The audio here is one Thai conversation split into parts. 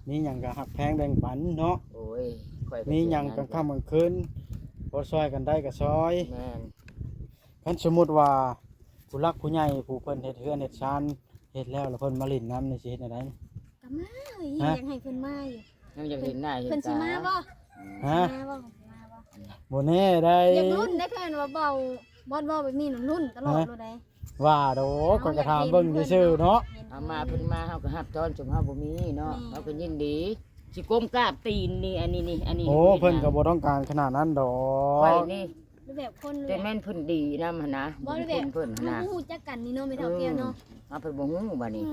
มีหยังก็ฮักแพงแบ่งปันเนาะโอ้ยข่อยก็ มีหยังกลางค่ำกลางคืนบ่ซอยกันได้ก็ซอย แม่น คันสมมุติว่าผู้รักผู้ใหญ่ผู้เพิ่นเฮ็ดเฮือนเฮ็ดชานเฮ็ดแล้วแล้วเพิ่นมาลิ้นน้ำนี่สิเฮ็ดจังได๋ ก็มาเฮ้ยอยากให้เพิ่นมาอยู่ ยังจะเห็นหน้าเห็น เพิ่นสิ ตา มาบ่ ฮะ มาบ่ บ่แน่ได้ อยากรุ่นได้เพิ่นว่าเบาบ่เว้าแบบนี้น่ะรุ่นตลอดเลยได้ ว่าโดคนก็ถามเบิ่งซื่อๆเนาะ เอามาเพิ่นมาเฮาก็รับตอนจมเฮาบ่มีเนาะเฮาก็ยินดีสิก้มกราบตีนนี่อันนี้นี่อันนี้ โอ้เพิ่นก็บ่ต้องการขนาดนั้นดอ ข่อย ก นี่ แบบคน แต่แม่นเพิ่นดีนำหั่นนะ บ่ได้ เพิ่ แบบ นเพิ่นหั่นนะ บ่ฮู้จักกันนี่เนาะไม่เท่าแก้วเนาะ เอาเพิ่นบ่ฮู้บัดนี้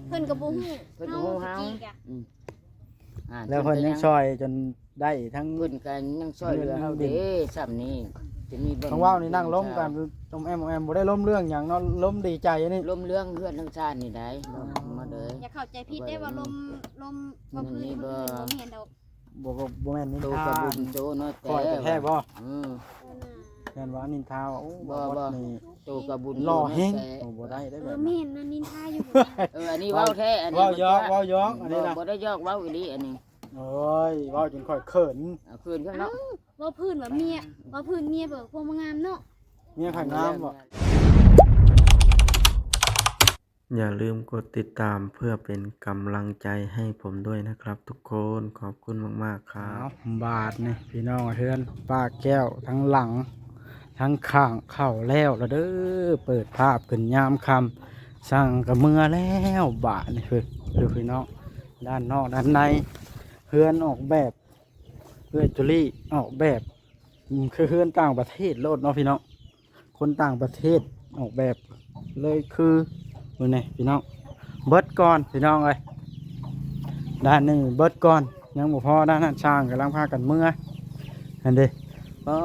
เพิ่นก็บ่ฮู้ เพิ่นก็ฮู้เฮา อีกอะ อืมอ่า แล้วเพิ่นยังซอยจนได้ทั้ง เพิ่นก็ยังช่วยเหลือเฮาเด้ซ้ำนี้จะมีเบิ่ง ทั้งว่าวนี่นั่งล้มกันตมแอมบ่ได้ล้มเรื่องหยังเนาะล้มดีใจอันนี่ ล้มเรื่องเพื่อนทั้งชาตินี่ได้มาเลย อย่าเข้าใจผิดได้ว่าลมบ่พื้นบ่เห็นดอก บ่แม่นนิน โต ทาก ระบุญโตเนาะ คอยแต่แท้บ่ อืม แม่นว่านินทาว่าโอ้บ่นี่ โตกระบุญ หล่อแฮง แต่ โอ้บ่ได้ได้แบบ แม่นนั่นนินทาอยู่ อันนี้เว้าแท้อันนี้ เว้ายอกอันนี้นะ บ่ได้ยอกเว้าอีหลีอันนี้ โอ้ยเว้าจนค่อยเขิน เอาคืนข้างเนาะ ว่าพื้นว่าเมียว่าพื้นเมียเบิกพวงงามเนาะ เมียข้างน้ำบ่ อย่าลืมกดติดตามเพื่อเป็นกำลังใจให้ผมด้วยนะครับทุกคนขอบคุณมากๆครั เอา บ บาทนี่พี่น้องเฮือนป้าแก้วทั้งหลัง ทั้งข้างเข้าแล้วเด้อเปิดภาพขึ้นยามค่ำสร้างกับเมื่อแล้วบาทนี่คือพี่น้องด้านนอกด้านในเฮือนออกแบบเพื่อจุลี่ออกแบบคือเฮือนต่างประเทศโลดเนาะพี่น้องคนต่างประเทศออกแบบเลยคือดูนี่พี่น้องเบิดก่อนพี่น้องเอ้ยด้านนี้เบิดก่อนยังบ่พอด้านนั้นช่างกำลังพากันเมื่ออันเด้ป๊อ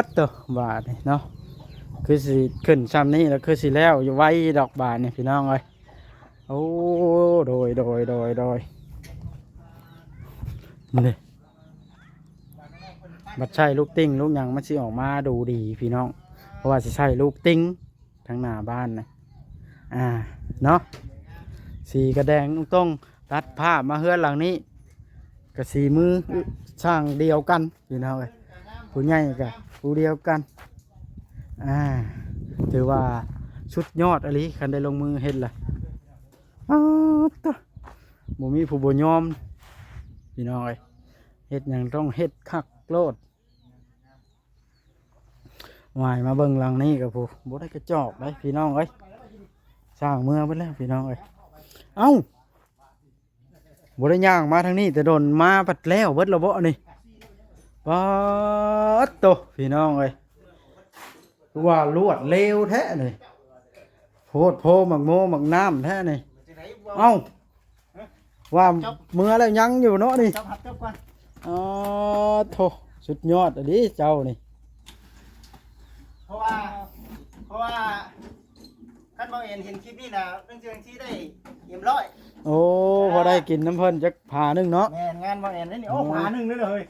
ดตัวบาทนี่เนาะคือสิขึ้นซ้ำนี้แล้วคือสิแล้วอยู่ไว้ดอกบาทนี่พี่น้องเอ้ยโอ้โดยนี่บัดใช่ลูกติ้งลูกหยังมันสิออกมาดูดีพี่น้องเพราะว่าสิใช่ลูกติ้งทั้งหน้าบ้านนะเนาะสีกระแดงต้องตัดผ้ามาเฮือนหลังนี้กับสีมือช่างเดียวกันพี่น้องเอ้ยผู้ใหญ่กับผู้เดียวกันถือว่าชุดยอดอะไรคันได้ลงมือเฮ็ดล่ะบ่มีผู้บ่ยอมพี่น้องเอ้ยเฮ็ดหยังต้องเฮ็ดคักโลดวายมาเบิ่งหลังนี้กับผู้บ่ได้กระจอกได้พี่น้องเอ้ยสร้างเมืองไปแล้วพี่น้องเอ้ยเอ้าบ่ได้ย่างมาทางนี้แต่โดนมาปัดแล้วเบิดแล้วบ่นี่ป๊าดโตพี่น้องเอ้ยว่าลวดเร็วแท้นี่โพดโพหมักโมหมักน้ำแท้นี่เอ้าว่าเมื่อแล้วยังอยู่เนาะนี่อ๋อโถสุดยอดอันนี้เจ้านี่ เพราะว่าท่านบางเห็นคลิปนี้นะเรื่องเชิงที่ได้เยี่ยมร้อย โอ้พอได้กินน้ำเพิ่นจักผ่านึงเนาะ แม่นงานบางนี่โอ้หาหนึ่งเลย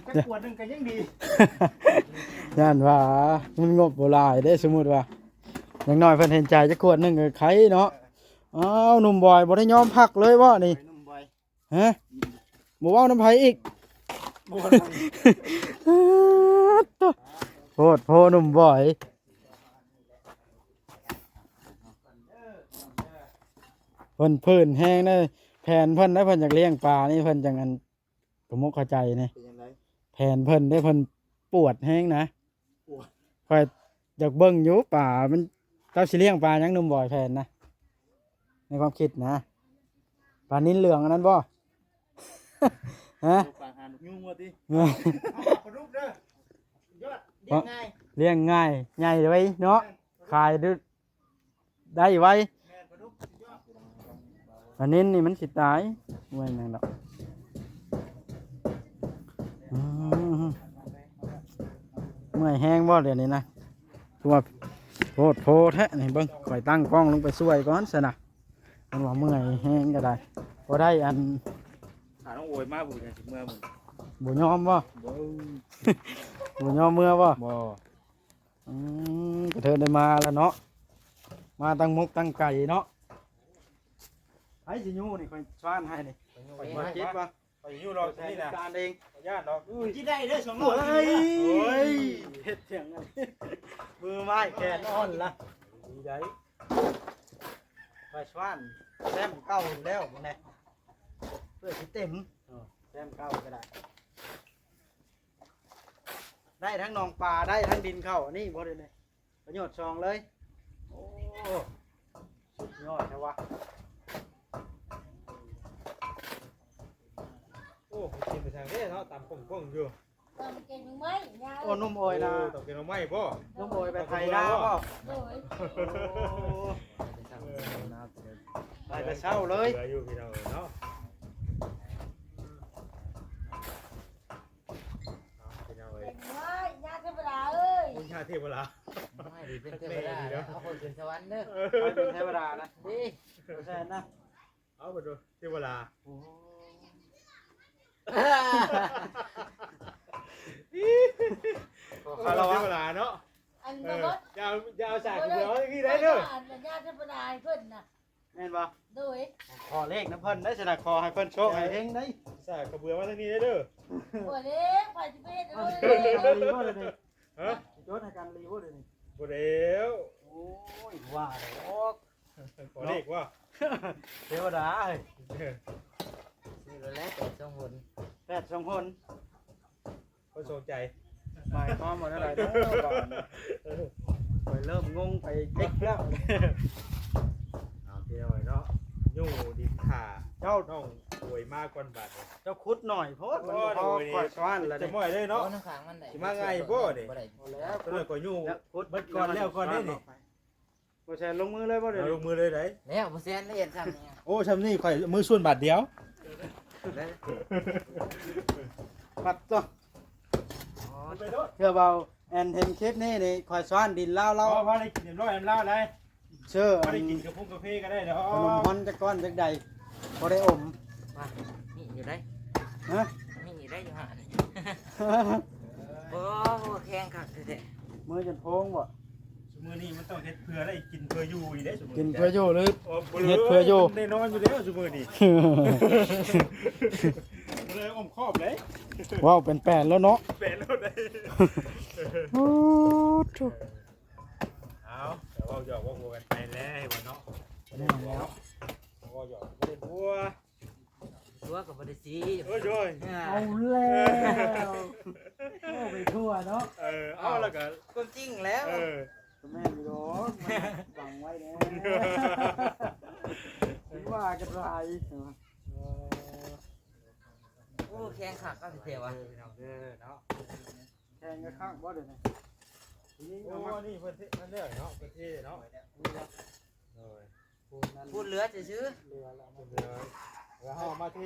จะปวดหนึ่งก็ยังดี ย่านว่ามันงบโบราณได้สมมุติว่าอย่างน้อยเพิ่นเห็นใจจะขวดหนึงก็ไขเนาะอ้าวหนุ่มบอยบ่ได้ยอมพักเลยบ่นี่ นุ่มบอย ฮะบ่เว้าน้ำไผอีกโพดโพหนุ่มบอยเพิ่นพื้นแห้งได้แผนเพิ่นได้เพิ่นอยากเลี้ยงปลานี่เพิ่นจังอันกระมกเข้าใจนี่ เป็นยังไง แผนเพิ่นได้เพิ่นปวดแห้งนะค่อยอยากเบิ่งอยู่ป่ามันเจ้าสิเลี้ยงปลาหยังหนุ่มบ่อยแผนนะในความคิดนะปลานิ้นเหลืองอันนั้นบ่ ฮะ ปากหายุ่งว่ะดิ เงี้ย เอารูปเด้อยอดยังไง เลี้ยงง่ายใหญ่ไว้เนาะขายได้ไว้ปลานิ้นนี่มันสิตายไว้นั่นดอกเมื่อยแห้งบ่เดี๋ยวนี้นะตัวโพดโพแท้นี่เบิ่งข่อยตั้งกล้องลงไปช่วยก่อนซะนะมันว่าเมื่อยแห้งก็ได้บ่ได้อัน หาน้องโอยมาบุญกันเมื่อมึง บ่ยอมบ่ บ่ บ่ยอมเมื่อบ่ บ่ กระเทินได้มาแล้วเนาะมาตั้งมุกตั้งไก่เนาะไอ้สิยูนี่ข่อยสวานให้นี่ ไป ข่อยบ่คิดว่า ไปอยู่รอที่นี่นะ การเอง ญาติเนาะ ที่ได้เด้อสอง โอ้ ร้อย ยเฮ็ดเสียงอันนี้มือไม้แขนอ่อนละ ดีได้ ไปชวนแซมเก่าอยู่แล้วมันแน่เพื่อสิเต็มแซมเก่าก็ได้ได้ทั้งหนองปลาได้ทั้งดินเข้าอันนี้บ่ได้เลยประโยชน์ซองเลยโอ้สุดยอดนะวะ โอ้กินไปทางนี้เนาะตามป่งๆอยู่ ตามเก่งมึงไหมยา โอ้นุ่มโอยนะ ต้องกินเอาไม้บ่ นุ่มโอยไปไทยนาบ่ โดย ไปแต่เช้าเลย เหลืออยู่พี่น้องเนาะพี่น้องเอ้ย เก่งมึงไหมยาเทวดาเอ้ย คุณชาเทพลา ไม่ดีเป็นเทวดาแล้วเอาคนเป็นสวรรค์เด้อ ไปเป็นเทวดานะ ดี บ่แซนนะ เอาไปดูเทพลา คาร เท วะ พลาเนาะ อันนั้นก็ ยาวยาวสายเดียวนี่ได้เด้อ อันนั้นยาเทวดาเพิ่นน่ะ แม่นบ่ โดย ขอเลขน้ำเพิ่นได้ชนะขอให้เพิ่นโชคให้เฮงได้ สายกระเบือมาทางนี้ได้เด้อ บ่เด้ไปสิไปเฮ็ด เอา เอา สิ เลย โจทย์ให้กันรีบ่เลยนี่ ฮะ โจทย์ให้กันรีบ่เลยนี่ บ่เดี๋ยว โอ้ยว่าดอก ขอเลขว่า เทวดาเอ้ย ซื้อแล้วแต่สองคน แปดสองคน คนสนใจ หมายความว่าอะไรเนาะบ่ไปเริ่มงงไปเด็กแล้ว เอาเที่ยวเนาะยู่ดินขา เจ้า น้องป่วยมากกว่าบาทเลย เจ้าคุดหน่อยโพดมันบ่พอคอยสวานแล้ว จะ นี่ ม่อยเลยเนาะ เอาน้ำขังมันได้ สิมาไงบ่เด้ บ่ได้ เอาแล้ว ก็เลยก็ยู่ แล้วคุด เบิดก่อนแล้วก่อนได้นี่ บ่ใช่ลงมือเลยบ่เดี๋ยว เอาล นี้ งมือเลยได้ แล้วบ่แซ่นละเอียดซ้ำนี่ โอ้ชำนี่ข่อยมือส่วนบาทเดียว ปัดตัว ไปโดด เพื่อเบาแอนเห็นคลิปนี้นี่คอยสวานดินลาว เรา เรา พอได้กินเรียบร้อยแล้วได้ เชื่อ พอได้กินกระพุ้งกาแฟก็ได้เด้อ ขนมฮอนจักก้อนจักใดบ่ได้อม มามีอยู่ได้ ฮะ มีอยู่ได้อยู่ห่านี่โอ้โหแข็งคักแท้ มือจนโพงบ่ สมือนี้มันต้องเฮ็ดเพื่อได้กินเพื่ออยู่อีเด้สมือ กินเพื่ออยู่หรือ เฮ็ เฮ็ ดเพื่ออยู่ ได้นอนอยู่แล้วสมือนี้เลยอมครอบเลย ว้าวเป็นแปดแล้วเนาะ เป็นแล้วได้ โอ้ทุก เอาแต่ว่าหยอกว่าหัวกันไปแล้วว่าเนาะ แน่แล้ว ว่าหยอกบ่ได้บัว ๆตัวก็บ่ได้สี โอ้ยโอ้ย เอาแล้วโอ้ไปทั่วเนาะ เอาแล้วก็ ก็จริงแล้ว แม่อยู่ดอกฟังไว้แน่คิดว่ากันไร โอ้แข็งคักก็สิเทวะ พี่น้องเด้อเนาะ แทงกันข้างบ่เดี๋ยวนี้นี่ โอ้ เอามา นี่เพิ่นเทนั่นเด้อเนาะเพิ่นเทเนาะโอ้ย พูดเหลือซื่อ เรือแล้ว เพิ่นเด้อแล้วเฮามาเทๆ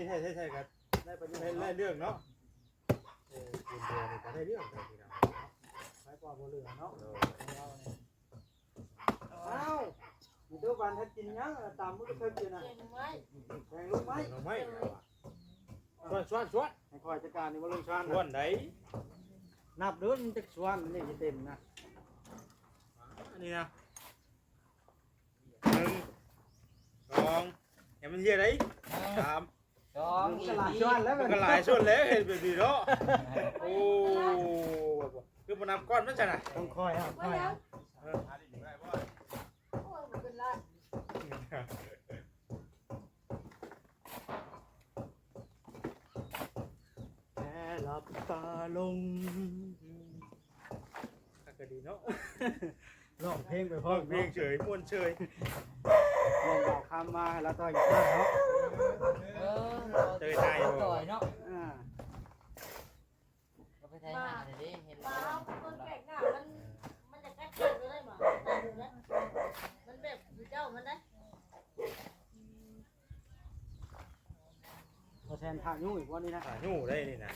ๆกัน ได้ประโยชน์ ได้เรื่องเนาะคุณเดือนนี่ก็ได้เรื่องเลยพี่น้อง ไปกว่าบ่เหลือเนาะ โอ้ย อ้าวมีตัวบันทัดกินยังตามมือเคยกินน่ะ เก่งมึงไหม แทงลูกไหม น้องไม่ชวน ให้คอยจัดการนี่บ่ลงชวน ชวนไหน นับเด้อมันจะชวนนี่จะเต็มนะ อันนี้นะ1 2อย่ามันเฮียได้3 ๆสอง ตลาดชวนแล้ว มันก็หลายชวนแล้วเห็นแบบนี้เนาะโอ้คือมันนำก้อนมันจะน่ะ ต้องคอยเอาค ว่า อย แล้ เอา วโอ้ยบ่เป็นไร แค่หลับตาลง ก็ดีเนาะ ร้องเพลงไปพ พ่ ร้ อ อม เพลงเฉยม่วนเฉย ลองบอกคำมาแล้วต่อยอีกแล้วเนาะ เจอตายต่อยเนาะ อ่า ก็ไปไทยหน้าเลยดิเห็น มา แล้ว เอาคนแก่หน้ามันจะกัดกันเลยหมาได้ดูนะมันแบบเจ้ามันนะ พอแทนทางยุ่งอีกวันนี้นะ หูได้นี่นะ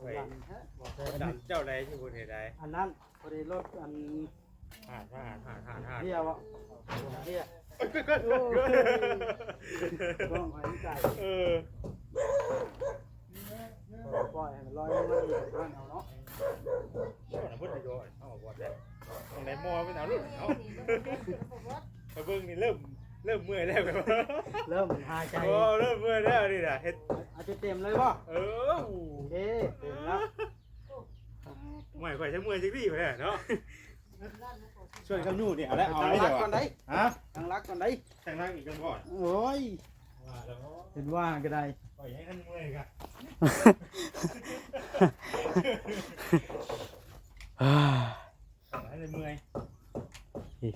หลังฮะบอกเลย จำเจ้าใดที่บุญเหตุใด อันนั้นพอดีรถอัน ห่าน เที่ยวอ่ะเที่ยว ต้องหายใจ ปล่อยให้มันลอยลงมาอีกบ้านเอาเนาะ พุ่นอายุเอาบอดได้ตรงไหนมอเป็นเอาลูกเอาไปเบิ่งนี่เริ่ม เริ่มเมื่อยแล้วครับ เริ่มหายใจ โอ้เริ่มเมื่อยแล้วนี่นะเฮ็ด เอาจะเต็มเลยบ่ โอเค เต็มแล้ว เมื่อยค่อยจะเมื่อยจังดีไปเลยเนาะช่วยกันนู่นนี่เอาละเอา ตั้ง ได้ รั เดี๋ ก ยว ก่อนได้ ฮะ ตั้งรักก่อนได้ แต่งร่างอีกกันก่อน โอ้ย ว่าแล้ว เห็นว่าก็ได้ ปล่อยให้ท่านเมื่อยกัน ให้เมื่อย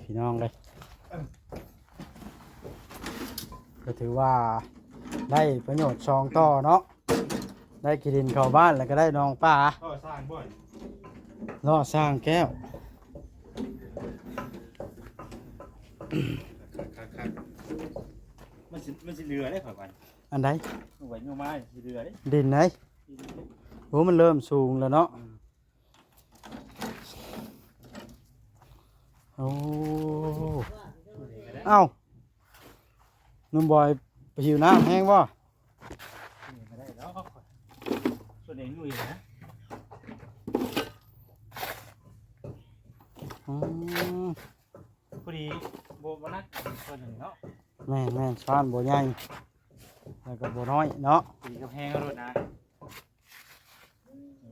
พี่น้องเลยก็ถือว่าได้ประโยชน์2ต่อเนาะได้กินดินเข้าบ้านแล้วก็ได้น้องป่า ก็สร้างบ่อย ล่อสร้างแก้ว ครับมันสิเรือได้ข่อยวัน อันใด ไหวเงาไม้สิเรือได้ ดินไหนโอ้มันเริ่มสูงแล้วเนาะโอ้เอ้านุ่มบอยไปหิวน้ำแห้งบ่ ไม่ได้แล้วส่วนเองอยู่นะ อืม พอดีโบมานักส่วนหนึ่งเนาะ แม่นแม่นช้อนบ่ใหญ่แล้วก็บ่น้อยเนาะ พอดีกับแห้งก็รดนะ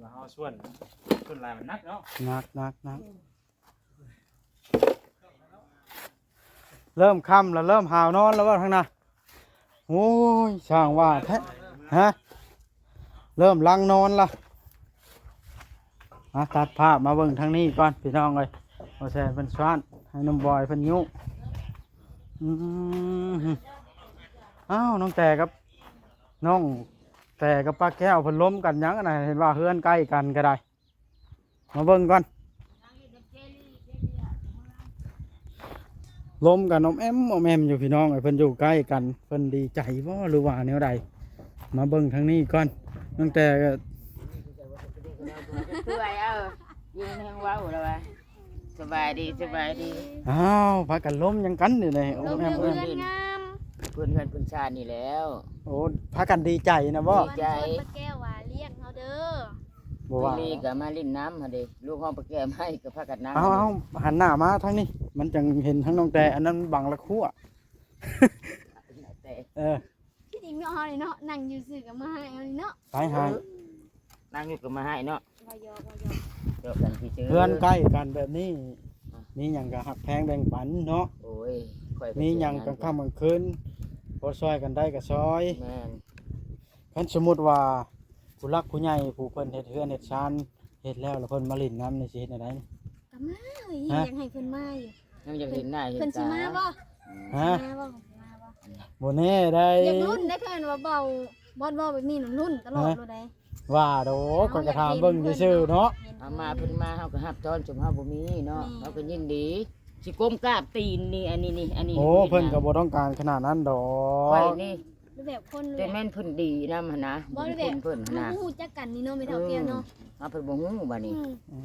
มาเอาส่วนลายมันนักเนาะ นักเริ่มค่ำแล้วเริ่มหาวนอนแล้วว่าทางน่ะโอ้ยช่างว่าแท้ฮะเริ่มลังนอนละตัดภาพมาเบิ่งทางนี้ก่อนพี่น้องเลยเอาแซ่เพิ่นช้อนให้น้องบอยเพิ่นยุอ้าวน้องแต่กับน้องแต่กับป้าแก้วเพิ่นล้มกันหยังน่ะเห็นว่าเฮือนใกล้กันก็ได้มาเบิ่งก่อนล้มกันอมแอมอยู่พี่น้องไอ้เพิ่นอยู่ใกล้กันเพิ่นดีใจบ่หรือว่าแนวใดมาเบิ่งทางนี้ก่อนน้องแต่ก็ คือไอ้ยืนแห้งว้าวแล้วว่าสบายดี อ้าวพากันล้มยังกันอยู่เลยโอ้ ลม แอม เรื เอ้ย อนงาม เพื่อนชาตินี่แล้ว โอ้พากันดีใจนะบ่ ดีใจ ปลาแก้วว่าเลี้ยงเขาเด้อ บ่ว่า นี่ก็มาลิ้นน้ำฮะเด้ลูกห้องปลาแก้วให้ก็พากันน้ำ เอาหันหน้ามาทางนี้มันจังเห็นทั้งน้องแต่อันนั้นบังละคั่ว แต่ เออ ที่จริงไม่เอาเลยเนาะนั่งอยู่ซื่อกับมาให้เอาเลยเนาะ ไปหาย นั่งอยู่ก็มาให้เนาะ วายอก เจอกันที่เจอ เพื่อนใกล้กันแบบนี้มีหยังก็หักแพงแบ่งปันเนาะ โอ้ยค่อย มีหยังกลางค่ำกลางคืนพอซอยกันได้ก็ซอย แม่น คันสมมุติว่าผู้รักผู้ใหญ่ผู้เพิ่นเฮ็ดเฮือนเฮ็ดชานเฮ็ดแล้วแล้วเพิ่นมาลิ้นน้ำนี่สิเฮ็ดจังได๋ กับมาเฮ้ยอยากให้เพิ่นมาอยู่ ยังจะเห็นหน้าเห็น เพิ่นสิ ตา มาบ่ ฮะ มาบ่ บ่แน่ได้ อยากรุ่นได้เพิ่นว่าเบาบ่เว้าแบบนี้รุ่นตลอดเลยได้ ว่าโดคนก็ถามเบิ่งซื่อๆเนาะ เอามาเพิ่นมาเฮาก็ฮับตอนจมเฮาบ่มีเนาะเฮาก็ยินดีสิก้มกราบตีนนี่อันนี้ โอ้เพิ่นก็บ่ต้องการขนาดนั้นดอ ค่อย ก นี่ แบบคนเล แต่ ย แม่นเพิ่นดีนำหั่นนะ บ่ได้ เพิ่ แบบ นเพิ่นหั่นนะ ฮู้จักกันนี่เนาะไม่เท่าแก่เนาะ เพิ่นบ่ฮู้บัดนี้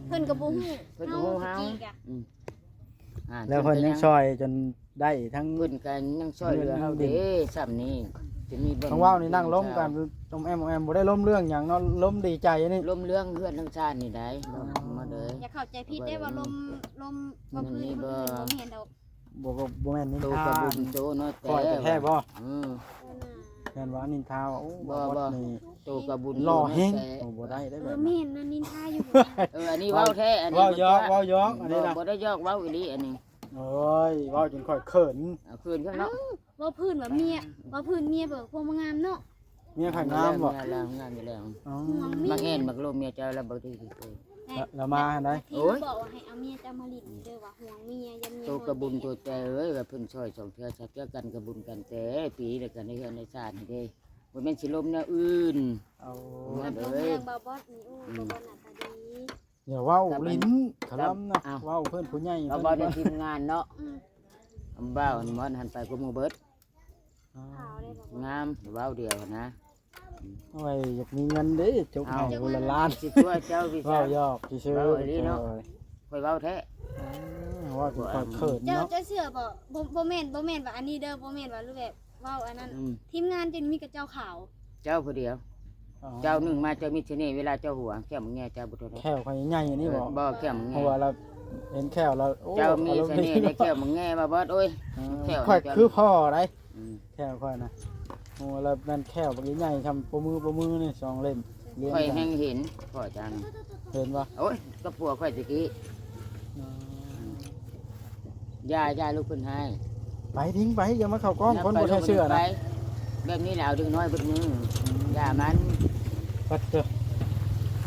เพิ่นก็บ่ฮู้ เพิ่นก็ฮู้เฮา อีกอะ แล้วเพิ่นยังซอยจนได้ทั้ง เพิ่นก็ยังช่วยเหลือเฮาเด้ซ้ำนี้จะมีเบิ่ ทั้งว่าวนี่นั่งล้มกันตมแอมบ่ได้ล้มเรื่องหยังเนาะล้มดีใจนี่ ล้มเรื่องเพื่อนทั้งชาตินี่ได้มาเลย อย่าเข้าใจผิดได้ว่าลมบ่พื้นบ่เห็นดอก บ่แม่นนิน โต ทาก ระบุญโตเนาะ คอยแต่แท้บ่ อือ แม่นว่านินทาว่าโอ้บ่นี่ โตกระบุญ หล่อแฮงโอ้บ่ได้ได้แบบ แม่นนั่นนินทาอยู่ อันนี้เว้าแท้อันนี้ เว้ายอกอันนี้นะ บ่ได้ยอกเว้าอีหลีอันนี้ โอ้ยเว้าจนค่อยเขิน เอาคืนข้างเนาะ ว่าพื้นว่าเมียว่าพื้นเมียเบิกพวงงามเนาะ เมียข้างงามบ่ แล้วงามอยู่แล้ว อ๋อ ห่วงเมีย บางแอนบักโลมเมียเจ้าแล้วบ่ดี แล้วมาได้ ที่บอกว่าให้เอาเมียจะมาลิ้นเด้อว่าห่วงเมียยันเมีย โตกระบุญโตแต่เอ้ยว่าเพิ่นช่วยสองเทื่อชักเทื่อกันกระบุญกันแต่ปีแล้วกันในเฮือนในชาตินี่เด้บ่แม่นสิลมแนวอื่น เอา เรื่องบาบอสนี่โอ้บาบอสหน้าตาดี อย่าเว้าลิ้นขลำนะเว้าเพิ่นผู้ใหญ่ เราบ่ได้ทีมงานเนาะอำบ้าอันมอนหันไปกูหมู่เบิด ขาวได้บอก งามเว้าเดียวนะ โอ้ยอยากมีเงินเด้จกให้คนละล้าน สิตัวเจ้าพี่ เว้า สาว ยอกซื่อ เว้าอีหลีเนาะ คอยเว้าแท้ ว่าจนค่อยเขิน เจ้า เนาะ เจ้าเชื่อบ่แม่นว่าอันนี้เด้อบ่แม่นว่ารูปแบบว่าอันนั้น อืม ทีมงานจนมีกับเจ้าขาว เจ้าผู้เดียว เจ้าหนึ่งมาเจ้ามีเสน่ห์เวลาเจ้าหัวแก้มแง่เจ้าบ่เท่าไหร่ แค่ข่อยใหญ่อันนี้บ่ บ่แก้ม เพ แง่ ราะว่าเรา เห็นแค่วเราโอ้ เจ้ามี อร เส ณ์ น่ห์ในแก้วมึงแง่มาเบิดโอ้ย แค่ว ค่อย เจ้า คือพ่อได้ อืม แค่วค่อยนะโอ้แล้วนั่นแค่วบางใหญ่ทำปมือนี่2 เล่มเลี้ยง ค่อย กัน แห้งเห็นพ่อจัง เห็นปะ โอ้ยก็ปัวค่อยตะกี้ยายลูกเพิ่นให้ ไปทิ้งไปอย่ามาเข้ากล้องคนบ่ใช่เสื้อ ไป นะ แบบนี้แล้วดึงน้อยเบิดมือย่ามัน ปัดเถอะ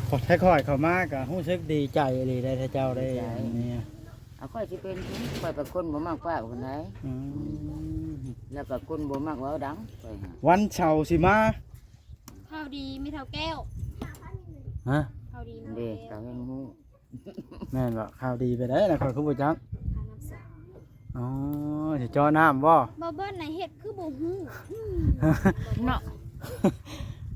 พอค่อยๆเข้ามาก็รู้สึกดีใจเลยได้ถ้าเจ้าได้เนี่ย เอาค่อยสิเป็นค่อยเป็นคนบ่มักป้าคนไหน อืม แล้วก็คนบ่มักเว้าดังไปหา วันเสาร์สิมา ข้าวดีไม่เท่าแก้ว ฮะ ข้าวดีไม่ เด้ เท่า ก็ แก้ว แห้งฮู้ แม่นบ่ข่าวดีไปได้นะข่อยคือบ่จัก ทานน้ำสาว อ๋อสิจ่อน้ำบ่ บ่เบิ้ลไหนเห็ดคือบ่ฮู้ เนาะ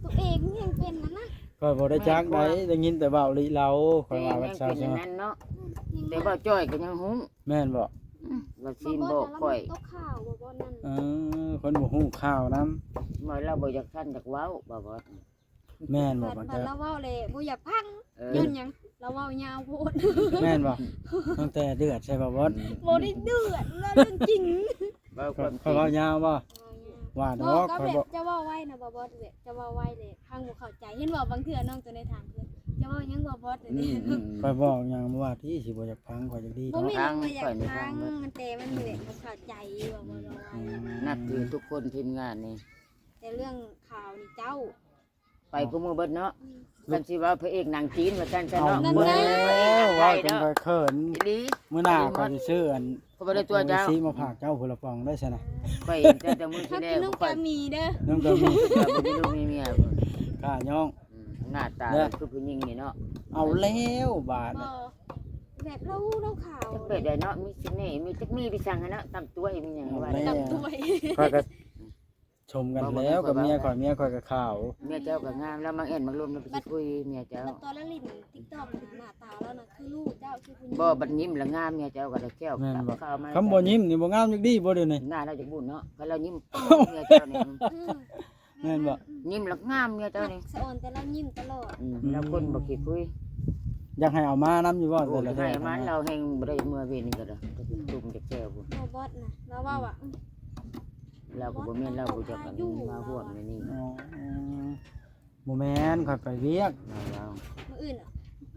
ตัวเองยังเป็นนะ ข่อยบ่ได้จักได้ได้ยินแต่เว้าลิเราข่อยว่าวันเสาร์ เป็นอ ใช่ ย่าง ไหม นั้นเนาะแต่ว่าจ้อยก็ยังฮู้ แม่นบ่ ว่าซีนบอกค่อย ตกข่าวบ่บ่นั่น คนบ่ฮู้ข่าวนํ เมื่อเราบ่อยากทันอยากเว้าบ่บ่ แม่นบ่ บั บาง ด เจ้า เราเว้าเลยบ่อยากพัง เออ ย้อนหยังเราเว้ายาวโพด แม่นบ่ตั้งแต่เดือดใช่บ่บอส บ่ได้เดือดแล้วเรื่องจริง เว้าค ข่อ วาย มจ ข่อย ริง เว้ายาวบ่ว่าด บ่ อก ก็ ข่อย แบ บ่ บจะเว้าไว้นะบ่บ่แบบจะเว้าไว้เลยพังบ่เข้าใจเห็นบ่บางเทื่อน้องตัวในทางเพิ่นจะเว้าหยังบ่บ่อื นี่ ม ข่อยบอกหยังบ่ว่าที่สิบ่อยากพังข่อยจักดี บ่ เนาะ มีน้องบ่อยากพังมันแต่มันแบบบ่เข้าใจว่าบ่เราไว้ นับถือทุกคนทีมงานนี่ แต่เรื่องข่าวนี่เจ้า ไปกูมือเบิดเนาะกันสิว่าพระเอกหนังจีนว่าจันจะ เอา เนาะ แล้ บ่ได้พระเอกหนั ว งไท ว่าย จน เนาะ ข่อยเขิน อีหลี มื้อหน้าข่อยสิซื้ออัน เขาบ่ได้ตัวเจ้า ซีมาผากเจ้าพุ่นละปองได้ซั่นน่ะ ไปเห็นแต่มือ ถ้า ที่แร กิ ก นน้อง ค่อย กามีเด้อ น้ำก็มี บ่มีลูกมีเมีย กล้าย่อง หน้าตาคือผู้หญิงนี่เนาะ เอาแล้วบาด บ่แบบเราข่าว จักเป็ดได้เนาะมีเสน่ห์มีจักมีพี่สั่งให้เนาะตำตัวให้มีหยังว่า ตับถ้วย ข่อยก็ชมกันแล้วกับเมียข่อยก็ข่าว เมียเจ้าก็งามแล้วมักเอ็นมักรวมแล้วไปสิคุยเมียเจ้า บัดตอนละลิ้น TikTok น่ะหน้าตาแล้วน่ะคือลูกเจ้าคือผู้หญิง บ่บัดยิ้มแล้วงามเมียเจ้าก็ได้แก้ว แม่นบ่ ข้าวมา คำบ่ยิ้มนี่บ่งามจักดีบ่เด้อนี่ หน้าเราจะบุญเนาะคันเรายิ้มเมียเจ้านี่ อืม แม่นบ่ ยิ้มแล้วงามเมียเจ้านี่ สะออนแต่เรายิ้มตลอด แล้วคนบ่ขี้คุย อยากให้เอามานํอยู่บ่ โอ้ แต่ ย ละ ให้ เทื่อ มันเราแห่งบ่ได้เมื่อเวรนี่ก็ได้ก็คือตุ่มจากแก้วพุ่น บ่บอสน่ะเราว่าว่า เราก็บ่แม่นเราบ่จักกันมาร่วมในนี้ อ๋อบ่แม่นข่อยไปเวียก เรา มื้ออื่นอ่ะ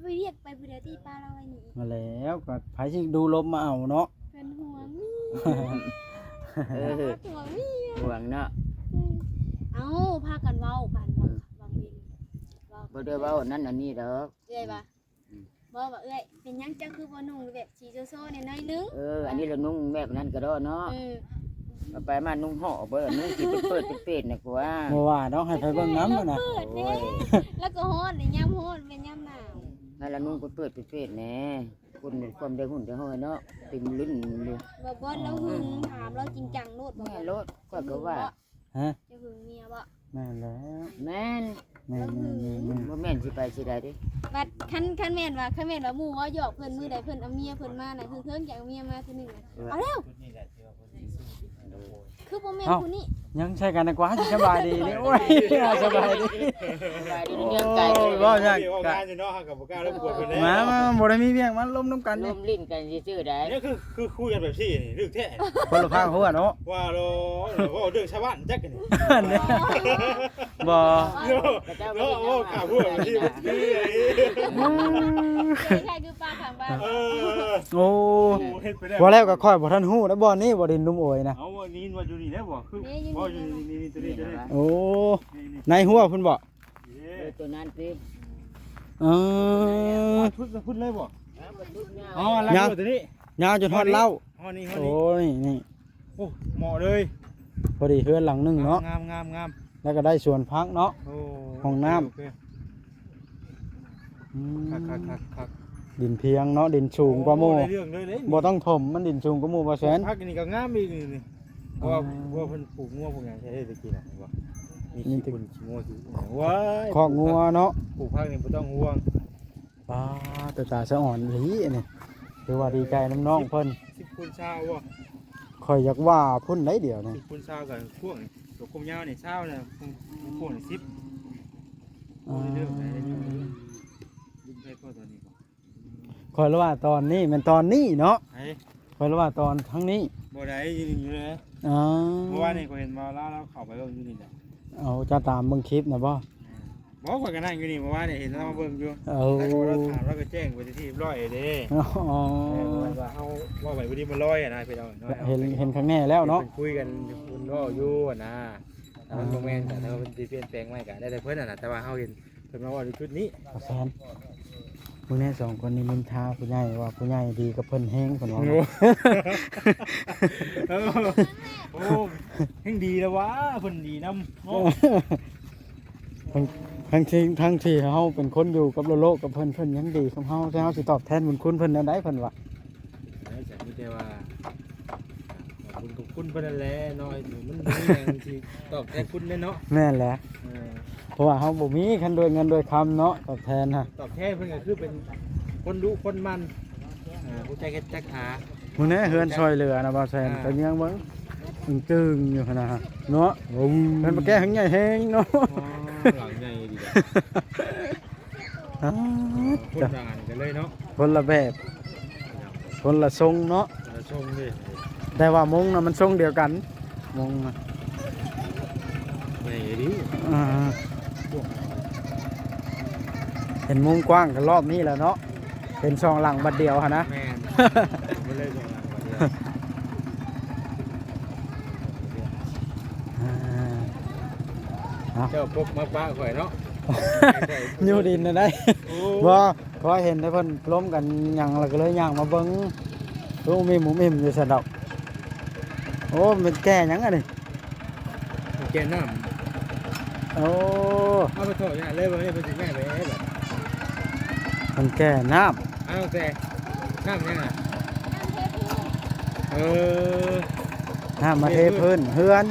ไปเรียกไปผู้เดียวที่ป้าเราไว้นี่ มาแล้วก็ไผสิดูลมมาเอาเนาะ เป็นห่วงมี เออ ห่วงมี ห่วงเนาะ เอ้าพากันเว้ากันบางเวรเว้า บ่ได้เว้านั่นอันนี้ดอก เอ้ยบ่บ่ว่าเอ้ยเป็นหยังเจ้าคือบ่นุ่งแบบสีโซๆเนี่ยน้อยนึง อันนี้เรานุ่งแบบนั้นก็ได้เนาะ เออ เอาไปมานุ่งห่อเบิ่นุ่งสิเปิดเป็ดๆน่ะกว่า บ่ว่าดอกให้ไปเบิ่งน้ำน่ะ เปิด โอ้ เด้ ย แล้วก็ฮ้อนในยามฮ้อนเป็นยามหนาว นั่นละนุ่งเปิดเป็ดๆแน่คนมีความได้หุ่นได้ห้อยเนาะเต็มลิ้นอยู่ บ่บ่เราหึงถามเราจริงจังโลดบ่ แม่รถก็ว่า ฮะ จะหึงเมียบ่ แม่นแล้ว แม่น แม่น บ่แม่นสิไปสิได้ดิ บัดคันแม่นว่าหมู่ว่าหยอกเพิ่นมื้อใดเพิ่นเอาเมียเพิ่นมาน่ะเพิ่นอยากเอาเมียมาทีนึงน่ะเอาแล้วคือบ่แม่นผู้นี้ ยังใช้กันนะกว่าสิสบายดีนี่โอ้ยสบายดี ไปดิเลี้ยงไก่ โอ้ยว่าจัง เดี๋ยวเอาการอยู่เนาะกับบ่กล้ารบกวนเพิ่นแล้ว มาบ่ได้มีเวียงมันล้มน้ำกัน ล นี่ มลิ้นกันซื่อๆได้ นี่คือคุยกันแบบที่นี่เรื่องแท้ คนละภาคหัวเนาะ ว่าเราเรื่องชาวบ้านจักกันนี่ เนี่ยบ่ เนาะเนาะโอ้ข่าวพูดแบบที่ที่ ใช่คือป้าข้างบ้าน เออ โอ้ เฮ็ดไปได้ บ่แล้วก็ค่อยบ่ทันฮู้แล้วบ่นี่บ่ดินนุ่มโอยนะ เอาวันนี้ว่าอยู่นี่แล้วบ่คือบ่อยู่นี่ตัวนี้ตัวนี้ โอ้ในหัวเพิ่นบ่ ตัวนั้นสิ เออ พูดเลยบ่ อ๋อ แล้วตัวนี้ ยาวจนฮอดเล่า ฮอนี่ โอ้ยนี่ โอ้เหมาะเลย พอดีเฮือนหลังหนึงเนาะ งาม แล้วก็ได้สวนพักเนาะ โอ้ ห้องน้ำ อืม คัก ดินเพียงเนาะดินสูงกว่าหมู่ เรื่องเลยเด้ บ่ต้องถมมันดินสูงกว่าหมู่บ่แสน พักนี่ก็งามอีกนี่เพราะว่าเพิ่นปลูกงัวปลูกหยังใช้ได้ตะกี้น่ะว่ามีขี้ฝุ่นขี้งัวสิว้าย คอกงัวเนาะ ปลูกพักนี่บ่ต้องห่วง ป้าตัวตาสะอ่อนหลีอันนี้ถือว่าดีใจน้องๆเพิ่น 10คูณชาวบ่ ข่อยอยากว่าพุ่นได้เดียวนี่ 10คูณชาวกับพวกตัวกลมยาวนี่ชาวน่ะพวกนี่10 อ่า เรื่องไหนดึงไปพอตัวนี้บ่ ข่ อยรู้ว่าตอนนี้มันตอนนี้เนาะ ไอ้ คอยรู้ว่าตอนทั้งนี้ บ่ได้ยืนอยู่เลย อ๋อ เมื่อวานนี่ก็เห็นมาแล้วเข้าไปเบิ่งอยู่นี่แหละ เอาจะตามเบิ่งคลิปนะบ่ บอกว่ากันนั่งอยู่นี่เมื่อวานนี่เห็นเรามาเบิ่งอยู่ เอา แล้วก็เราถามเราก็แจ้งไปที่ร้อยเด้ อ๋อ ว่าเฮาว่าไปบ่ดีมันร้อยอ่ะนะพี่น้อง เห็นครั้งแน่แล้วเนาะ คุยกันคุณก็อยู่นะแต่มันบ่แม่นแต่ถ้ามันสิเปลี่ยนแปลงใหม่ก็ได้แต่เพิ่นน่ะแต่ว่าเฮาเห็นเพิ่นมาว่าอยู่จุดนี้ กาแฟนมึงแน่สองคนนี้มินทาผู้ใหญ่ว่าผู้ใหญ่ดีกับเพิ่นแห้งเพิ่นว่า โอ้แห่งดีแล้ววะเพิ่นดีนำเนาะ ทั้งที่เฮาเป็นคนอยู่กับโลกกับเพิ่นยังดีกับเฮาแต่เฮาสิตอบแทนบุญคุณเพิ่นได้เพิ่นว่า แต่มีแต่ว่าขอบคุณเพิ่นนั่นแหละน้อยมันมีอย่างที่ตอบแทนคุณแน่เนาะ แม่นแหละเพราะว่าเฮาบ่มีคันด้วยเงินด้วยคำเนาะตอบแทนฮะ ตอบแทนเพิ่นก็คือเป็นคนดุคนมันผู้ใจเฮ็ดจักหา มื้อนี้เฮือนซอยเหลือนะบ่แซนก็ยังเบิ่งตึงๆอยู่หั่นน่ะฮะเนาะเพิ่นมาแก้หังใหญ่แฮงเนาะ หลังใหญ่ดี อ้า คน จ้ะ ต่างกันเลยเนาะ คนละแบบคนละทรงเนาะ เราชมดิ แต่ว่ามงน่ะมันทรงเดียวกันมงน่ะ ไม่ดี อ่าเห็นมุมกว้างกันรอบนี้แล้วเนาะเป็นช่องหลังบัดเดียวฮะนะ แม่นไม่เลยส่งหลังมาเดียว เจ้าพบมาป้าข่อยเนาะ ยูดินนะได้ โอ้ บ่พอเห็นได้เพิ่นล้มกันหยังแล้วก็เลยย่างมาเบิ่งรู้มีหมูมิมอยู่สะดอกโอ้มันแก่หยังอ่ะนี่ แกน้ โอ้ ำเอาไปโถอย่างเลยวันนี้เป็นสิแม่ไปแบบ มันแก่น้ เอาแต่น้ำยังไงเออ ำน้ำมาเทพื้นเฮือน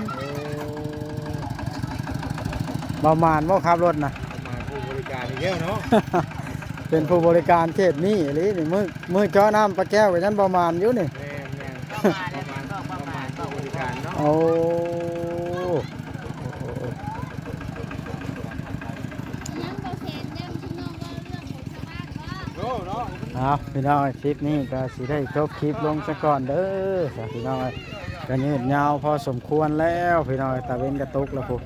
ประมาณว่าขับรถนะ มาผู้บริการอีกแล้วเนาะ เป็นผู้บริการเขตนี้หรือนี่มือเจาะน้ำปลาแก้วไปนั้นประมาณอยู่นี่ แม่แม่ประมาณผู้บริการเนาะ โอ้ ยังบ่เห็นยังพี่น้องว่าเรื่องของชาวบ้านว่า โอ้เนาะ เอาพี่น้องคลิปนี้ก็สิได้จบคลิปลงซะก่อนเด้อสาพี่น้องก็ยืดยาวพอสมควรแล้วพี่น้องตะเว้นกระตุกแล้วพวก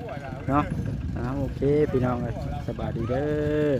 เนาะโอเคพี่น้องสบายดีเด้อ